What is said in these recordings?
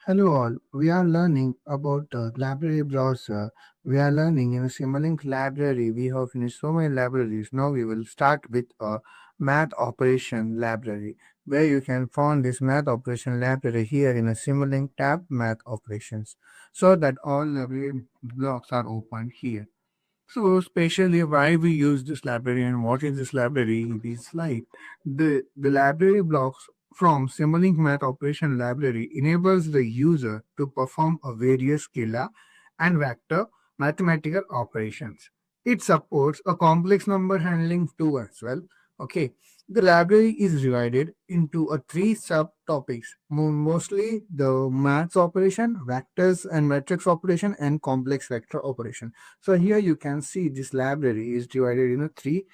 Hello all, we are learning about library browser. We are learning in a Simulink library. We have finished so many libraries. Now we will start with a math operation library where you can find this math operation library here in a Simulink tab math operations so that all library blocks are open here. So, especially why we use this library and what is this library? It is like the library blocks from Simulink Math Operation Library enables the user to perform a various scalar and vector mathematical operations. It supports a complex number handling too as well. Okay, the library is divided into a three subtopics, mostly the maths operation, vectors and matrix operation, and complex vector operation. So here you can see this library is divided into three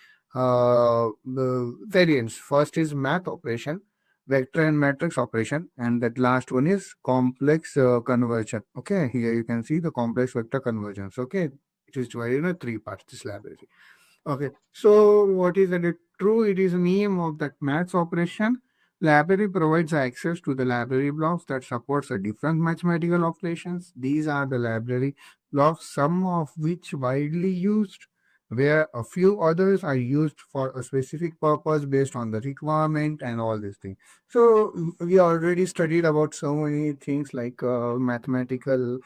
variants. First is math operation, vector and matrix operation, and that last one is complex conversion. Okay, here you can see the complex vector conversions. Okay, it is divided into three parts, this library. Okay, so what is it? True, it is a name of that maths operation. Library provides access to the library blocks that supports a different mathematical operations. These are the library blocks, some of which widely used, where a few others are used for a specific purpose based on the requirement and all these things. So we already studied about so many things like mathematical,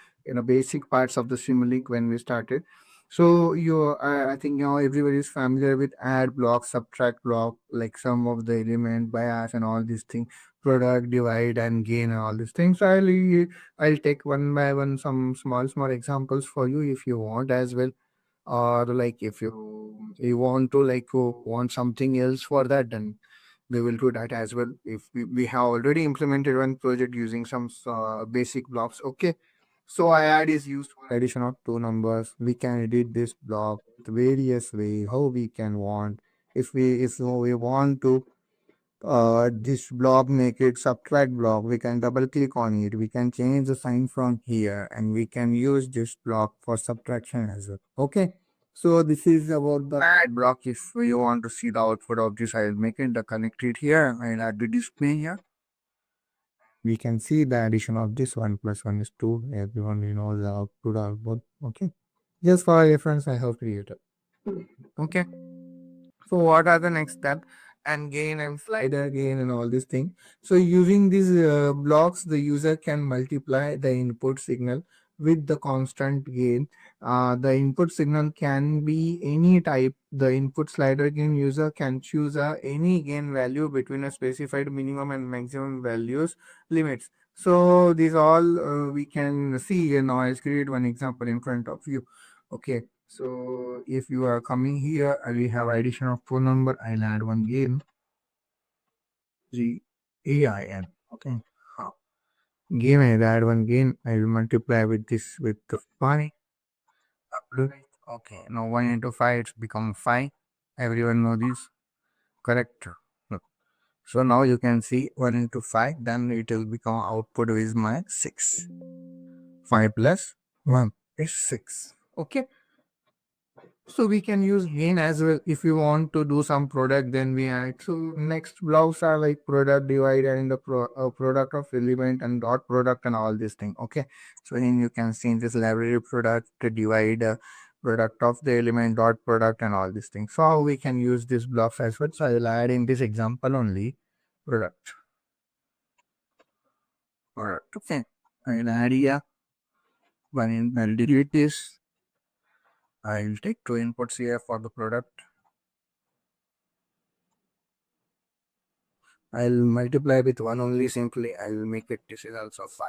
basic parts of the Simulink when we started. So I think everybody is familiar with add block, subtract block, like some of the element, bias, and all these things, product, divide, and gain, and all these things. I'll take one by one some small examples for you if you want as well, or like if you want to want something else for that, then we will do that as well. If we have already implemented one project using some basic blocks, okay. So I add is used for addition of two numbers. We can edit this block with various way how we can want. If we want to this block make it subtract block, we can double click on it. We can change the sign from here and we can use this block for subtraction as well. Okay. So this is about the add block. If you want to see the output of this, I'll make it the connected here and add the display here. We can see the addition of this 1 plus 1 is 2. Everyone we know the output. Okay. Just for reference, I have created. Okay. So what are the next step? And gain and slider gain and all these things. So using these blocks, the user can multiply the input signal with the constant gain. The input signal can be any type. The input slider gain user can choose any gain value between a specified minimum and maximum values limits. So these all we can see. And now I'll create one example in front of you. Okay. So if you are coming here, we have addition of phone number. I'll add one gain. GAIN. Okay. Huh. Gain, I'll add one gain. I will multiply with this with the 5. Okay. Now 1 into 5, it's become 5. Everyone know this. Correct. Look. So now you can see 1 into 5, then it will become output is my 6. 5 plus 1 is 6. Okay. So we can use gain as well if we want to do some product. Then we add. So next blocks are like product divide and the product of element and dot product and all these things. Okay. So then you can see in this library product to divide product of the element dot product and all these things. So how we can use these blocks as well. So I will add in this example only product. Product. Okay. I will add here. I'll delete this. I'll take two inputs here for the product. I'll multiply with 1 only simply. I will make it this is also 5.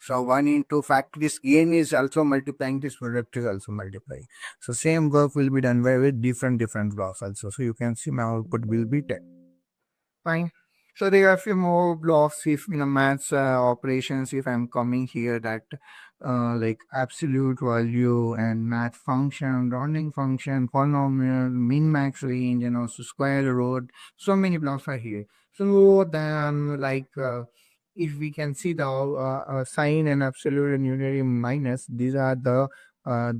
So 1 into fact this gain is also multiplying, this product is also multiplying. So same work will be done by with different blocks also. So you can see my output will be 10. Fine. So there are a few more blocks if maths operations. If I'm coming here that like absolute value and math function, rounding function, polynomial, min max range, and also square root. So many blocks are here. So then if we can see the sign and absolute and unary minus, these are the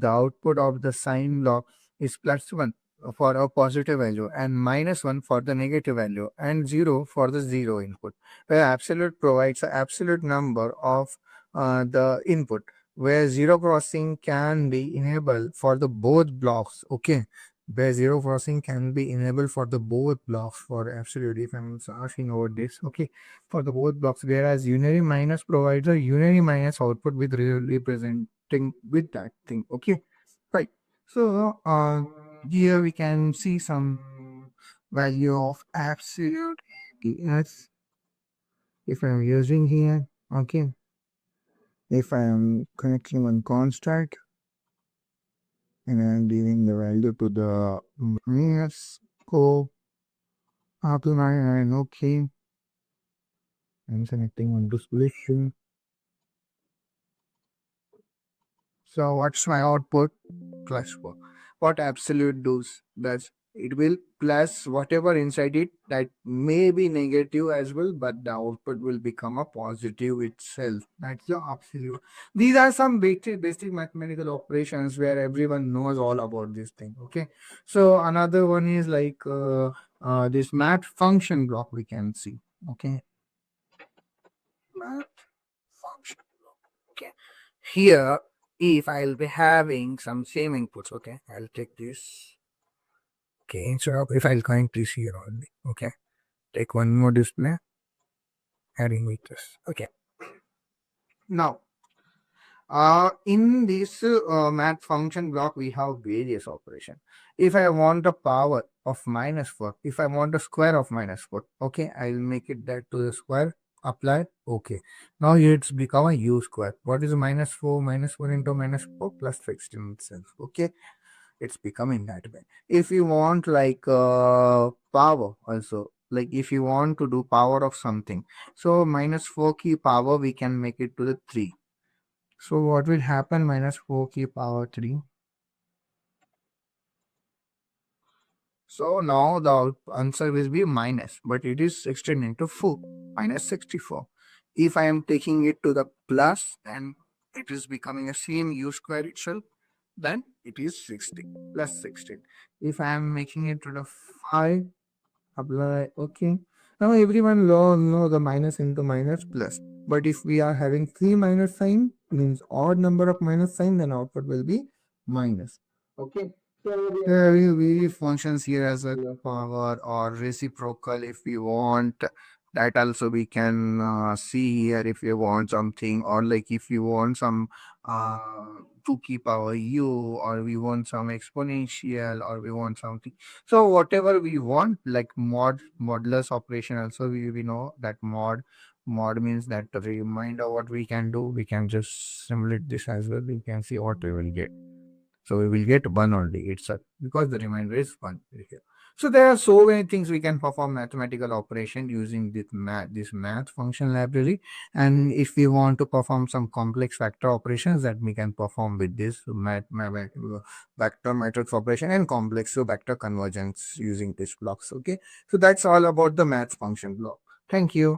output of the sign block is plus 1. for a positive value and -1 for the negative value and 0 for the zero input, where absolute provides the absolute number of the input, where zero crossing can be enabled for the both blocks. Okay, where zero crossing can be enabled for the both blocks for absolute, if I'm asking over this. Okay, for the both blocks, whereas unary minus provides a unary minus output with representing with that thing. Okay, right. So here we can see some value of absolute. Yes, if I'm using here. Okay, if I am connecting one constant and I'm giving the value to the yes, go apply and okay. I'm selecting one to solution. So what's my output? +4. What absolute does? That's it will plus whatever inside it that may be negative as well, but the output will become a positive itself. That's the absolute. These are some basic mathematical operations where everyone knows all about this thing. Okay. So another one is like this math function block we can see. Okay. Math function. Okay. Here, if I'll be having some same inputs, okay, I'll take this. Okay, so if I'll connect this here only, okay, take one more display, adding with this. Okay. Now, in this math function block, we have various operations. If I want a power of -4, if I want a square of -4, okay, I'll make it that to the square, apply, okay. Now it's become a u square. What is -4? -4 into -4 plus 16 itself, okay. It's becoming that way. If you want like power also, like if you want to do power of something, so -4 key power, we can make it to the 3. So what will happen? -4 key power 3. So now the answer will be minus, but it is extending to 4, -64. If I am taking it to the plus and it is becoming a same u square itself, then it is 60 plus 16. If I am making it to the 5, apply, okay. Now everyone know the minus into minus plus. But if we are having 3 minus sign, means odd number of minus sign, then output will be minus. Okay. So there will be functions here as a power or reciprocal if we want. That also we can see here if you want something, or like if you want some uh, 2 key power u, or we want some exponential, or we want something. So whatever we want, like modulus operation also, we know that mod means that the remainder what we can do, we can just simulate this as well. We can see what we will get. So we will get 1 only. It's a, because the remainder is 1 here. So there are so many things we can perform mathematical operation using this math function library. And if we want to perform some complex factor operations, that we can perform with this vector matrix operation and complex vector convergence using these blocks. Okay. So that's all about the math function block. Thank you.